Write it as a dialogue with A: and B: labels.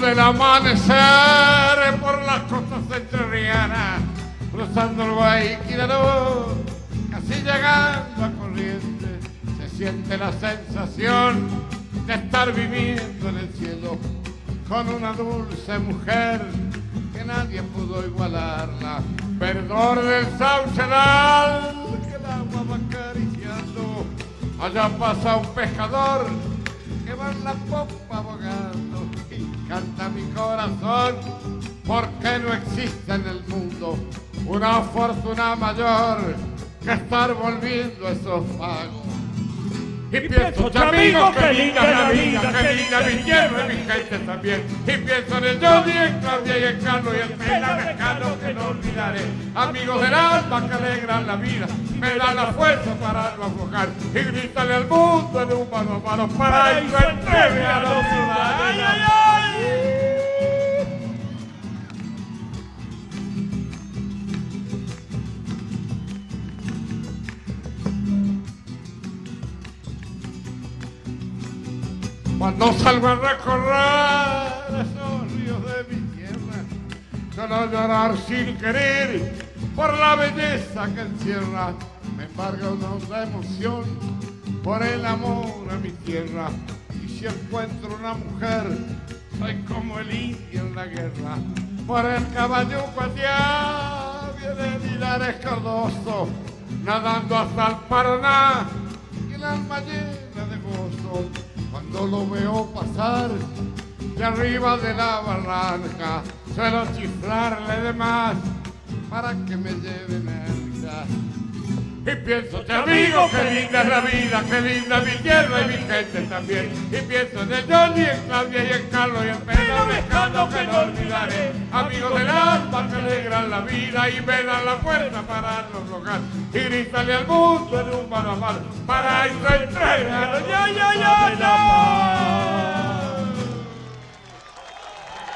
A: Del amanecer por las costas entrerrianas, cruzando el Guayquirano, casi llegando a Corrientes, se siente la sensación de estar viviendo en el cielo con una dulce mujer que nadie pudo igualarla. Verdor del saucedal que el agua va acariciando, allá pasa un pescador que va en la popa abogando. Canta mi corazón, porque no existe en el mundo una fortuna mayor que estar volviendo esos pagos. Y pienso, amigo, que linda la vida, que linda mi tierra y mi gente también. Y pienso en el Johnny, en Claudia y en Carlos y el Pela Mecano que no olvidaré. Amigos del alma que alegran la vida, me dan la fuerza para no aflojar. Y grítale al mundo en un mano a mano para ir a entregue a los ciudadanos. Cuando salgo a recorrer esos ríos de mi tierra, solo llorar sin querer por la belleza que encierra, me embarga una honda emoción por el amor a mi tierra. Y si encuentro una mujer, soy como el indio en la guerra. Por el caballo cuateado viene Linares Cardoso, nadando hasta el Paraná, y el alma llena de gozo. Cuando lo veo pasar de arriba de la barranca, suelo chiflarle de más para que me lleve cerca. Y pienso, amigo, que linda es la vida, que linda mi tierra y mi gente también. Y pienso en el Johnny, en Claudia y en Carlos y en Pela Mecano que no olvidaré. Amigos del alma que alegran la vida y me dan la fuerza para no aflojar. Y grítale al mundo en un mano a mano para ir a entregar. ¡Ya, ya, ya, ya!